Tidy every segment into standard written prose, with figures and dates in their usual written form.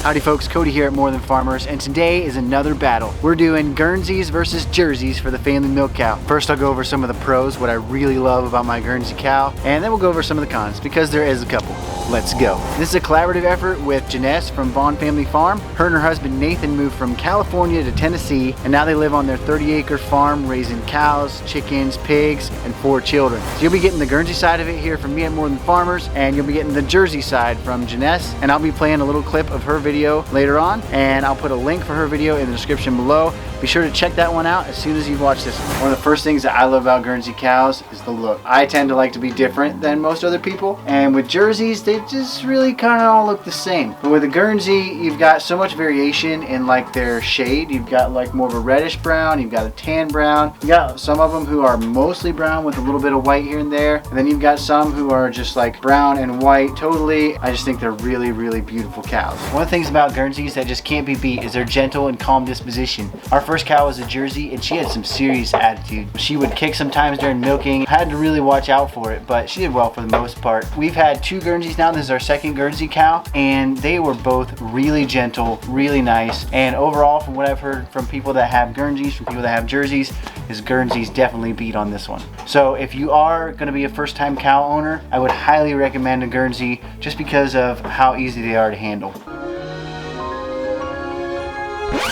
Howdy folks, Cody here at More Than Farmers, and today is another battle. We're doing Guernseys versus Jerseys for the family milk cow. First I'll go over some of the pros, what I really love about my Guernsey cow, and then we'll go over some of the cons, because there is a couple. Let's go. This is a collaborative effort with Janice from Vaughan Family Farm. Her and her husband Nathan moved from California to Tennessee, and now they live on their 30-acre farm raising cows, chickens, pigs, and 4 children. So you'll be getting the Guernsey side of it here from me at More Than Farmers, and you'll be getting the Jersey side from Janice, and I'll be playing a little clip of her video later on, and I'll put a link for her video in the description below. Be sure to check that one out as soon as you've watched this one. One of the first things that I love about Guernsey cows is the look. I tend to like to be different than most other people, and with Jerseys, they just really kind of all look the same. But with a Guernsey, you've got so much variation in like their shade. You've got like more of a reddish brown, you've got a tan brown, you've got some of them who are mostly brown with a little bit of white here and there, and then you've got some who are just like brown and white totally. I just think they're really, really beautiful cows. One of the things about Guernseys that just can't be beat is their gentle and calm disposition. Our first cow was a Jersey, and she had some serious attitude. She would kick sometimes during milking. I had to really watch out for it, but she did well for the most part. We've had 2 Guernseys now. This is our second Guernsey cow, and they were both really gentle, really nice, and overall from what I've heard from people that have Guernseys, from people that have Jerseys, is Guernseys definitely beat on this one. So if you are going to be a first-time cow owner, I would highly recommend a Guernsey just because of how easy they are to handle.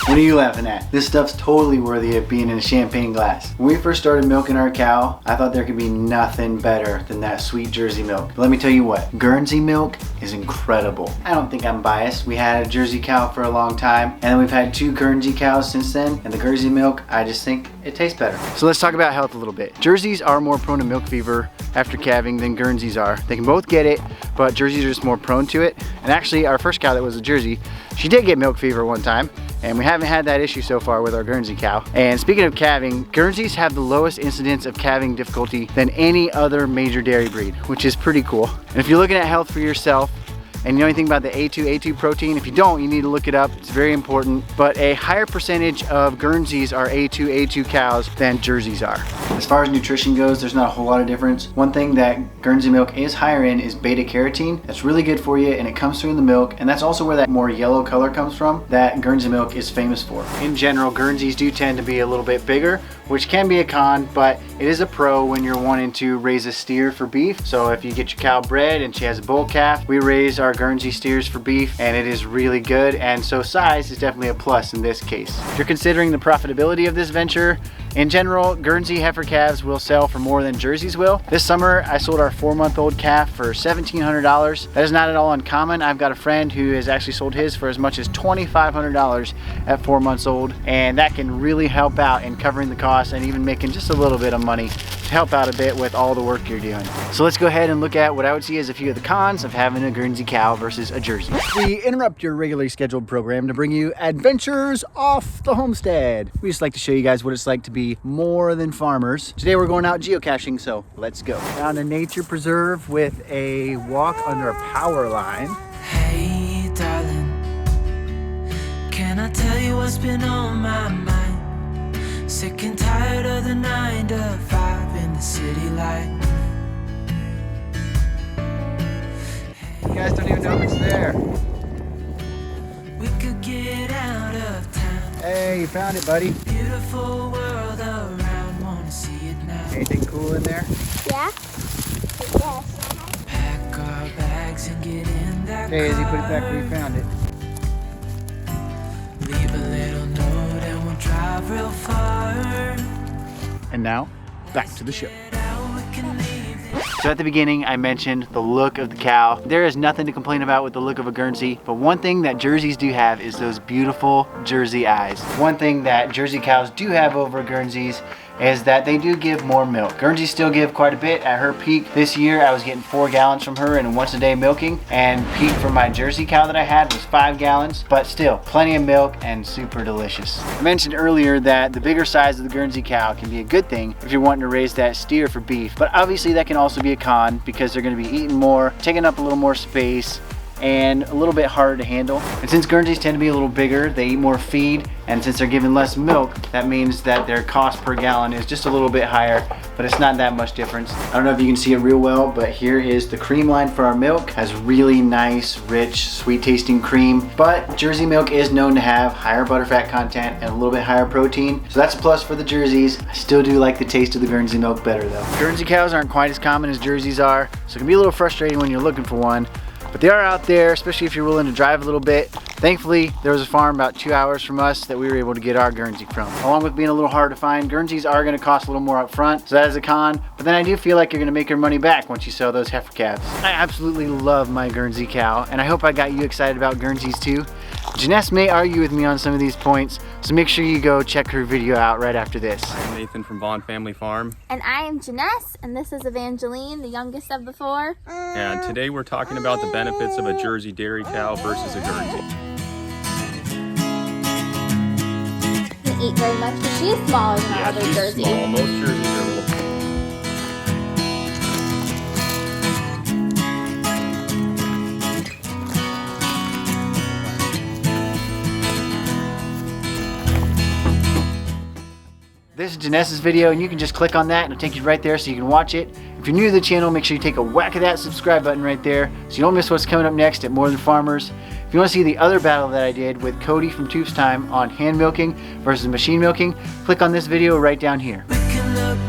What are you laughing at? This stuff's totally worthy of being in a champagne glass. When we first started milking our cow, I thought there could be nothing better than that sweet Jersey milk. But let me tell you what, Guernsey milk is incredible. I don't think I'm biased. We had a Jersey cow for a long time, and then we've had 2 Guernsey cows since then, and the Guernsey milk, I just think it tastes better. So let's talk about health a little bit. Jerseys are more prone to milk fever after calving than Guernseys are. They can both get it, but Jerseys are just more prone to it. And actually, our first cow that was a Jersey, she did get milk fever one time, and we haven't had that issue so far with our Guernsey cow. And speaking of calving, Guernseys have the lowest incidence of calving difficulty than any other major dairy breed, which is pretty cool. And if you're looking at health for yourself, and you know anything about the A2 protein, if you don't, you need to look it up. It's very important. But a higher percentage of Guernseys are A2 cows than Jerseys are. As far as nutrition goes, there's not a whole lot of difference. One thing that Guernsey milk is higher in is beta carotene. That's really good for you, and it comes through in the milk, and that's also where that more yellow color comes from that Guernsey milk is famous for. In general, Guernseys do tend to be a little bit bigger, which can be a con, but it is a pro when you're wanting to raise a steer for beef. So if you get your cow bred and she has a bull calf, we raise our Guernsey steers for beef, and it is really good, and so size is definitely a plus in this case. If you're considering the profitability of this venture, in general, Guernsey heifer calves will sell for more than Jerseys will. This summer, I sold our 4-month-old calf for $1,700. That is not at all uncommon. I've got a friend who has actually sold his for as much as $2,500 at 4 months old, and that can really help out in covering the costs and even making just a little bit of money to help out a bit with all the work you're doing. So let's go ahead and look at what I would see as a few of the cons of having a Guernsey cow versus a Jersey. We interrupt your regularly scheduled program to bring you adventures off the homestead. We just like to show you guys what it's like to be more than farmers. Today we're going out geocaching, so let's go. Found a nature preserve with a walk under a power line. Hey darling, can I tell you what's been on my mind? Sick and tired of the 9 to 5 in the city life. You guys don't even know if it's there. We could get out of town. Hey, you found it, buddy. Beautiful world around, wanna see it now. Anything cool in there? Yeah? Yes. Pack our bags and get in that Hey, as you car. put it back where you found it. Leave a little note and we'll drive real far. And now, back to the show. Now we can leave this. So at the beginning, I mentioned the look of the cow. There is nothing to complain about with the look of a Guernsey, but one thing that Jerseys do have is those beautiful Jersey eyes. One thing that Jersey cows do have over Guernseys is that they do give more milk. Guernseys still give quite a bit. At her peak this year, I was getting 4 gallons from her in once a day milking, and peak for my Jersey cow that I had was 5 gallons, but still plenty of milk and super delicious. I mentioned earlier that the bigger size of the Guernsey cow can be a good thing if you're wanting to raise that steer for beef, but obviously that can also be a con because they're going to be eating more, taking up a little more space, and a little bit harder to handle. And since Guernseys tend to be a little bigger, they eat more feed, and since they're giving less milk, that means that their cost per gallon is just a little bit higher, but it's not that much difference. I don't know if you can see it real well, but here is the cream line for our milk. It has really nice, rich, sweet tasting cream, but Jersey milk is known to have higher butterfat content and a little bit higher protein, so that's a plus for the Jerseys. I still do like the taste of the Guernsey milk better though. Guernsey cows aren't quite as common as Jerseys are, so it can be a little frustrating when you're looking for one, but they are out there, especially if you're willing to drive a little bit. Thankfully, there was a farm about 2 hours from us that we were able to get our Guernsey from. Along with being a little hard to find, Guernseys are going to cost a little more up front, so that is a con, but then I do feel like you're going to make your money back once you sell those heifer calves. I absolutely love my Guernsey cow, and I hope I got you excited about Guernseys too. Janesse may argue with me on some of these points, so make sure you go check her video out right after this. I'm Nathan from Vaughan Family Farm. And I am Janesse, and this is Evangeline, the youngest of the four. And today we're talking about the benefits of a Jersey dairy cow versus a Guernsey. Doesn't eat very much, but she is smaller than our other she's Jersey. small. Most Jerseys are a little. This is Janesse's video, and you can just click on that and it'll take you right there so you can watch it. If you're new to the channel, make sure you take a whack of that subscribe button right there so you don't miss what's coming up next at More Than Farmers. If you want to see the other battle that I did with Cody from Tubes Time on hand milking versus machine milking, click on this video right down here. We can look